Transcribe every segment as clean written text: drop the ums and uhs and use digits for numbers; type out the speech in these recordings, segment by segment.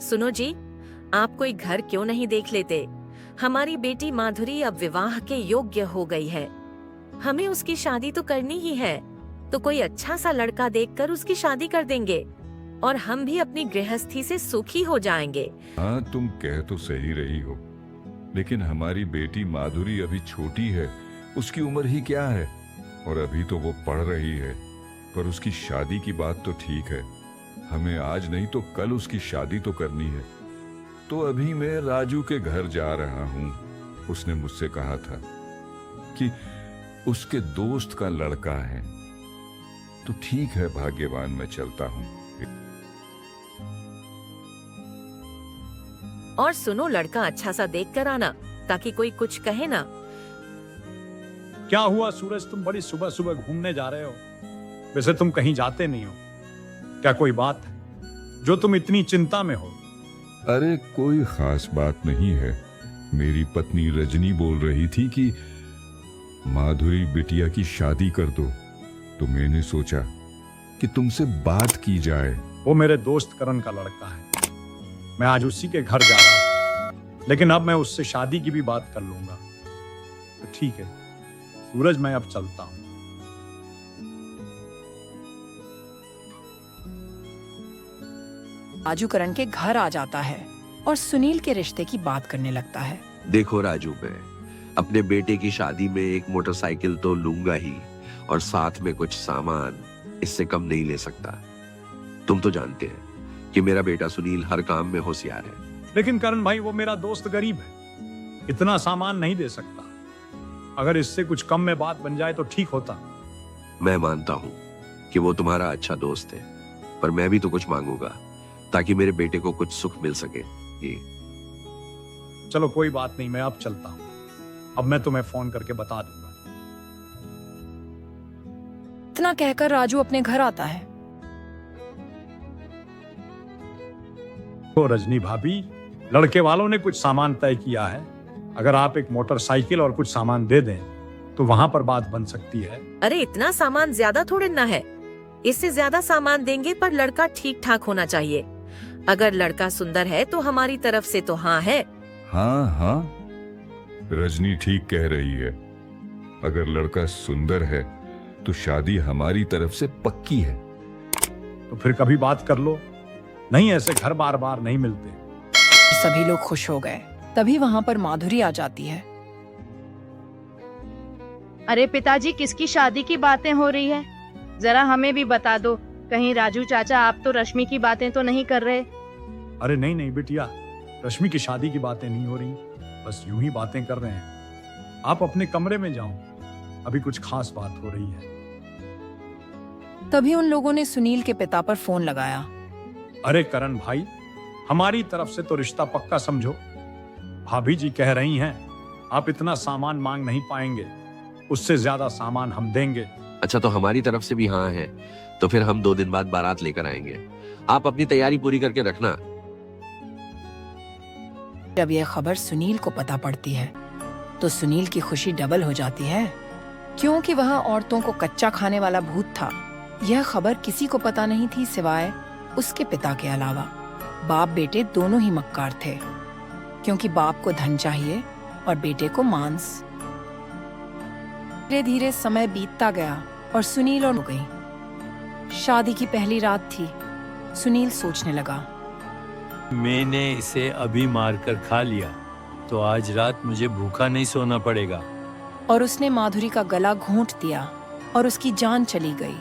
सुनो जी, आप कोई घर क्यों नहीं देख लेते? हमारी बेटी माधुरी अब विवाह के योग्य हो गई है। हमें उसकी शादी तो करनी ही है, तो कोई अच्छा सा लड़का देखकर उसकी शादी कर देंगे और हम भी अपनी गृहस्थी से सुखी हो जाएंगे। हाँ, तुम कह तो सही रही हो, लेकिन हमारी बेटी माधुरी अभी छोटी है। उसकी उम्र ही क्या है, और अभी तो वो पढ़ रही है। पर उसकी शादी की बात तो ठीक है, हमें आज नहीं तो कल उसकी शादी तो करनी है। तो अभी मैं राजू के घर जा रहा हूँ। उसने मुझसे कहा था कि उसके दोस्त का लड़का है। तो ठीक है भाग्यवान, मैं चलता हूँ। और सुनो, लड़का अच्छा सा देख कर आना, ताकि कोई कुछ कहे ना। क्या हुआ सूरज, तुम बड़ी सुबह सुबह घूमने जा रहे हो? वैसे तुम कहीं जाते नहीं हो, क्या कोई बात है जो तुम इतनी चिंता में हो? अरे कोई खास बात नहीं है। मेरी पत्नी रजनी बोल रही थी कि माधुरी बिटिया की शादी कर दो, तो मैंने सोचा कि तुमसे बात की जाए। वो मेरे दोस्त करण का लड़का है, मैं आज उसी के घर जा रहा हूं, लेकिन अब मैं उससे शादी की भी बात कर लूंगा। तो ठीक है सूरज, मैं अब चलता हूं। राजू करण के घर आ जाता है और सुनील के रिश्ते की बात करने लगता है। देखो राजू, मैं अपने बेटे की शादी में एक मोटरसाइकिल तो लूंगा ही, और साथ में कुछ सामान, इससे कम नहीं ले सकता। तुम तो जानते हैं कि मेरा बेटा सुनील हर काम में होशियार है। लेकिन करण भाई, वो मेरा दोस्त गरीब है, इतना सामान नहीं दे सकता। अगर इससे कुछ कम में बात बन जाए तो ठीक होता। मैं मानता हूं कि वो तुम्हारा अच्छा दोस्त है, पर मैं भी तो कुछ मांगूंगा ताकि मेरे बेटे को कुछ सुख मिल सके। ये चलो कोई बात नहीं, मैं अब चलता हूं। अब मैं तुम्हें फोन करके बता दूंगा। इतना कहकर राजू अपने घर आता है। तो रजनी भाभी, लड़के वालों ने कुछ सामान तय किया है। अगर आप एक मोटरसाइकिल और कुछ सामान दे दें तो वहां पर बात बन सकती है। अरे इतना सामान ज्यादा थोड़े ना है, इससे ज्यादा सामान देंगे, पर लड़का ठीक ठाक होना चाहिए। अगर लड़का सुंदर है तो हमारी तरफ से तो हाँ है। हाँ हाँ, रजनी ठीक कह रही है। अगर लड़का सुंदर है तो शादी हमारी तरफ से पक्की है। तो फिर कभी बात कर लो, नहीं ऐसे घर बार बार नहीं मिलते। सभी लोग खुश हो गए। तभी वहां पर माधुरी आ जाती है। अरे पिताजी, किसकी शादी की बातें हो रही है? जरा हमें भी बता दो। कहीं राजू चाचा आप तो रश्मि की बातें तो नहीं कर रहे? अरे नहीं नहीं बिटिया, रश्मि की शादी की बातें नहीं हो रही, बस यूं ही बातें कर रहे हैं। आप अपने कमरे में जाओ, अभी कुछ खास बात हो रही है। तभी उन लोगों ने सुनील के पिता पर फोन लगाया। अरे करण भाई, हमारी तरफ से तो रिश्ता पक्का समझो। भाभी जी कह रही हैं आप इतना सामान मांग नहीं पाएंगे, उससे ज्यादा सामान हम देंगे। अच्छा, तो हमारी तरफ से भी हाँ है, तो फिर हम 2 दिन बाद बारात लेकर आएंगे। आप अपनी तैयारी पूरी करके रखना। जब यह खबर सुनील को पता पड़ती है तो सुनील की खुशी डबल हो जाती है, क्योंकि वह औरतों को कच्चा खाने वाला भूत था। यह खबर किसी को पता नहीं थी सिवाय उसके पिता के अलावा। बाप बेटे दोनों ही मक्कार थे, क्योंकि बाप को धन चाहिए और बेटे को मांस। धीरे धीरे समय बीतता गया और सुनील और हो गई। शादी की पहली रात थी। सुनील सोचने लगा, मैंने इसे अभी मारकर खा लिया तो आज रात मुझे भूखा नहीं सोना पड़ेगा। और उसने माधुरी का गला घोंट दिया और उसकी जान चली गई।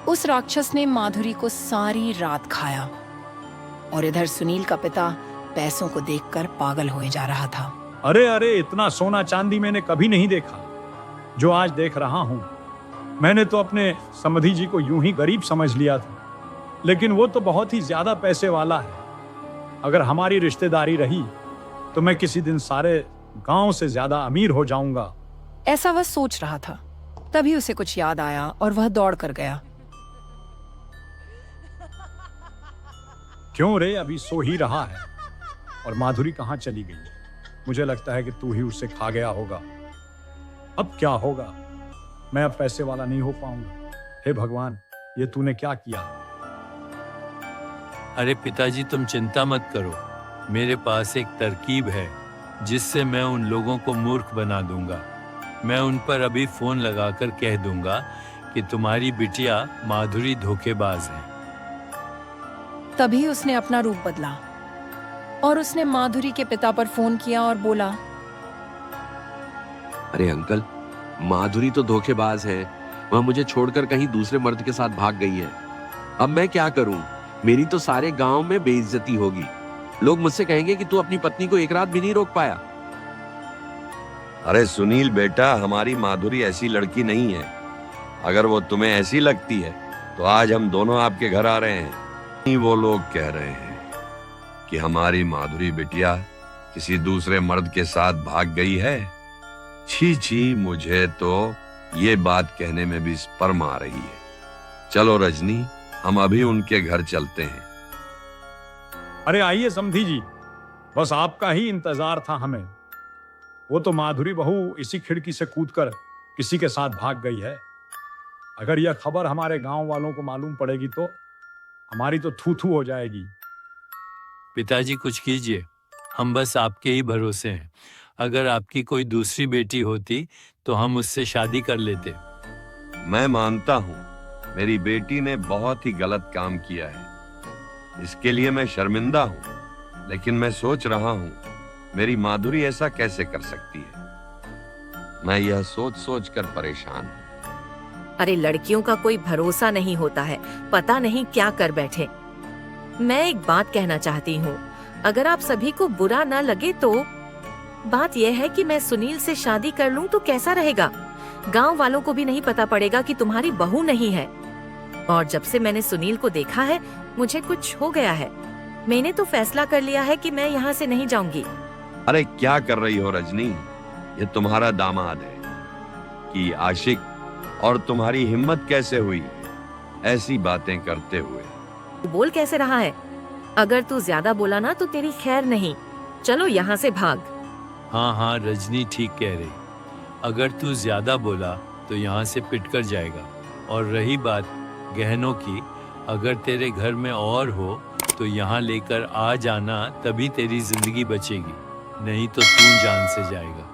उस राक्षस ने माधुरी को सारी रात खाया और इधर सुनील का पिता पैसों को देखकर पागल होए जा रहा था। अरे अरे, इतना सोना चांदी मैंने कभी नहीं देखा जो आज देख रहा हूं। मैंने तो अपने समधी जी को यूं ही गरीब समझ लिया था, लेकिन वो तो बहुत ही ज्यादा पैसे वाला है। अगर हमारी रिश्तेदारी रही तो मैं किसी दिन सारे गांव से ज्यादा अमीर हो जाऊंगा। ऐसा वह सोच रहा था। तभी उसे कुछ याद आया और वह दौड़ कर गया। क्यों रे, अभी सो ही रहा है। और माधुरी कहाँ चली गई? मुझे लगता है कि तू ही उसे खा गया होगा। अब क्या होगा? मैं अब पैसे वाला नहीं हो पाऊंगा। हे भगवान, ये तूने क्या किया? अरे पिताजी तुम चिंता मत करो, मेरे पास एक तरकीब है जिससे मैं उन लोगों को मूर्ख बना दूंगा। मैं उन पर अभी फोन लगाकर कह दूंगा कि तुम्हारी बिटिया माधुरी धोखेबाज है। तभी उसने अपना रूप बदला और उसने माधुरी के पिता पर फोन किया और बोला, अरे अंकल, माधुरी तो धोखेबाज है। वह मुझे छोड़कर कहीं दूसरे मर्द के साथ भाग गई है। अब मैं क्या करूं? मेरी तो सारे गांव में बेइज्जती होगी। लोग मुझसे कहेंगे कि तू अपनी पत्नी को एक रात भी नहीं रोक पाया। अरे सुनील बेटा, हमारी माधुरी ऐसी लड़की नहीं है। अगर वो तुम्हें ऐसी लगती है तो आज हम दोनों आपके घर आ रहे हैं। नहीं, वो लोग कह रहे हैं कि हमारी माधुरी बिटिया किसी दूसरे मर्द के साथ भाग गई है। छी छी, मुझे तो ये बात कहने में भी शर्म आ रही है। चलो रजनी, हम अभी उनके घर चलते हैं। अरे आइए समधी जी, बस आपका ही इंतजार था हमें। वो तो माधुरी बहू इसी खिड़की से कूदकर किसी के साथ भाग गई है। अगर यह खबर हमारे गांव वालों को मालूम पड़ेगी तो हमारी तो थू थू हो जाएगी। पिताजी कुछ कीजिए, हम बस आपके ही भरोसे हैं। अगर आपकी कोई दूसरी बेटी होती तो हम उससे शादी कर लेते। मैं मानता हूं मेरी बेटी ने बहुत ही गलत काम किया है, इसके लिए मैं शर्मिंदा हूं। लेकिन मैं सोच रहा हूं मेरी माधुरी ऐसा कैसे कर सकती है। मैं यह सोच सोच कर परेशान हूं। अरे लड़कियों का कोई भरोसा नहीं होता है, पता नहीं क्या कर बैठे। मैं एक बात कहना चाहती हूँ, अगर आप सभी को बुरा न लगे तो बात यह है कि मैं सुनील से शादी कर लूं तो कैसा रहेगा। गांव वालों को भी नहीं पता पड़ेगा कि तुम्हारी बहू नहीं है। और जब से मैंने सुनील को देखा है मुझे कुछ हो गया है। मैंने तो फैसला कर लिया है कि मैं यहाँ से नहीं जाऊंगी। अरे क्या कर रही हो रजनी? ये तुम्हारा दामाद है कि आशिक, और तुम्हारी हिम्मत कैसे हुई ऐसी बातें करते हुए? तू बोल कैसे रहा है? अगर तू ज्यादा बोला ना तो तेरी खैर नहीं। चलो यहाँ से भाग। हाँ हाँ, रजनी ठीक कह रही। अगर तू ज्यादा बोला तो यहाँ से पिटकर जाएगा। और रही बात गहनों की, अगर तेरे घर में और हो तो यहाँ लेकर आ जाना, तभी तेरी जिंदगी बचेगी, नहीं तो तू जान से जाएगा।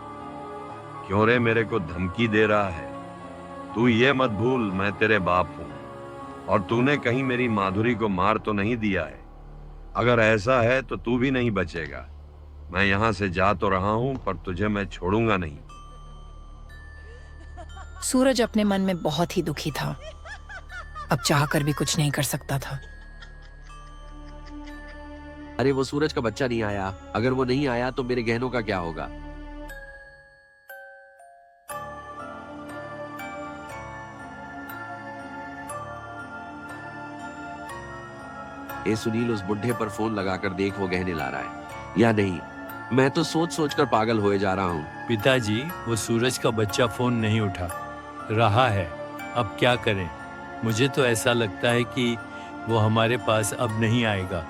क्यों रे, मेरे को धमकी दे रहा है? तू ये मत भूल मैं तेरे बाप हूं, और तूने कहीं मेरी माधुरी को मार तो नहीं दिया है। अगर ऐसा है तो तू भी नहीं बचेगा। मैं यहाँ से जा तो रहा हूँ, पर तुझे मैं छोड़ूंगा नहीं। सूरज अपने मन में बहुत ही दुखी था। अब चाहकर भी कुछ नहीं कर सकता था। अरे वो सूरज का बच्चा नहीं आया। अगर वो नहीं आया तो मेरे गहनों का क्या होगा? ए सुनील, उस बुढ़े पर फोन लगाकर देख वो गहने ला रहा है या नहीं। मैं तो सोच सोच कर पागल होए जा रहा हूँ। पिताजी, वो सूरज का बच्चा फोन नहीं उठा रहा है। अब क्या करें? मुझे तो ऐसा लगता है कि वो हमारे पास अब नहीं आएगा,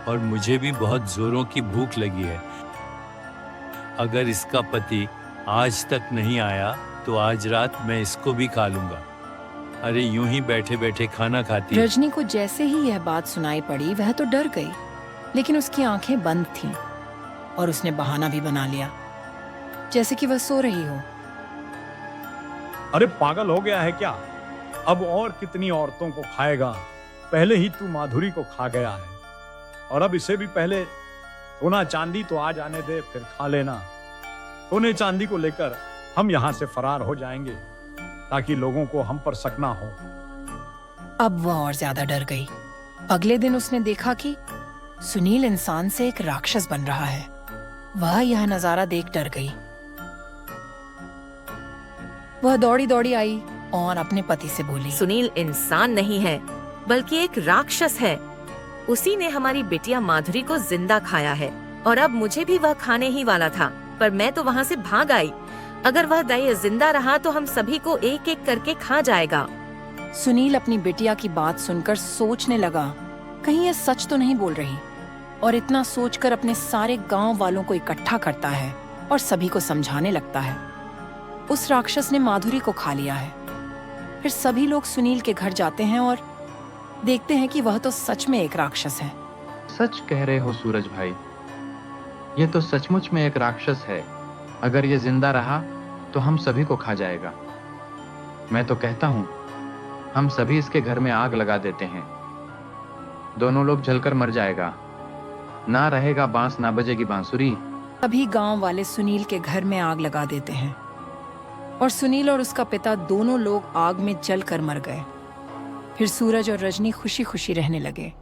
और मुझे भी बहुत जोरों की भूख लगी है। अगर इसका पति आज तक नहीं आया तो आज रात मैं इसको भी खा लूंगा। अरे यूं ही बैठे बैठे खाना खाती है। रजनी को जैसे ही यह बात सुनाई पड़ी वह तो डर गई, लेकिन उसकी आंखें बंद थीं और उसने बहाना भी बना लिया, जैसे कि वह सो रही हो। अरे पागल हो गया है क्या? अब और कितनी औरतों को खाएगा? पहले ही तू माधुरी को खा गया है, और अब इसे भी पहले सोना चांदी तो आ जाने दे, फिर खा लेना। सोने चांदी को लेकर हम यहाँ से फरार हो जाएंगे ताकि लोगों को हम पर शक ना हो। अब वह और ज्यादा डर गई। अगले दिन उसने देखा कि सुनील इंसान से एक राक्षस बन रहा है। वह यह नजारा देख डर गई। वह दौड़ी दौड़ी आई और अपने पति से बोली, सुनील इंसान नहीं है बल्कि एक राक्षस है। उसी ने हमारी बिटिया माधुरी को जिंदा खाया है, और अब मुझे भी वह खाने ही वाला था, पर मैं तो वहाँ से भाग आई। अगर वह दैत्य जिंदा रहा तो हम सभी को एक एक करके खा जाएगा। सुनील अपनी बिटिया की बात सुनकर सोचने लगा, कहीं यह सच तो नहीं बोल रही, और इतना सोचकर अपने सारे गांव वालों को इकट्ठा करता है और सभी को समझाने लगता है। उस राक्षस ने माधुरी को खा लिया है। फिर सभी लोग सुनील के घर जाते हैं और देखते हैं कि वह तो सच में एक राक्षस है सच कह रहे हो सूरज भाई, ये तो सचमुच में एक राक्षस है। अगर ये जिंदा रहा तो हम सभी को खा जाएगा। मैं तो कहता हूं हम सभी इसके घर में आग लगा देते हैं, दोनों लोग जलकर मर जाएगा। ना रहेगा बांस ना बजेगी बांसुरी। तभी गांव वाले सुनील के घर में आग लगा देते हैं और सुनील और उसका पिता दोनों लोग आग में जलकर मर गए। फिर सूरज और रजनी खुशी खुशी रहने लगे।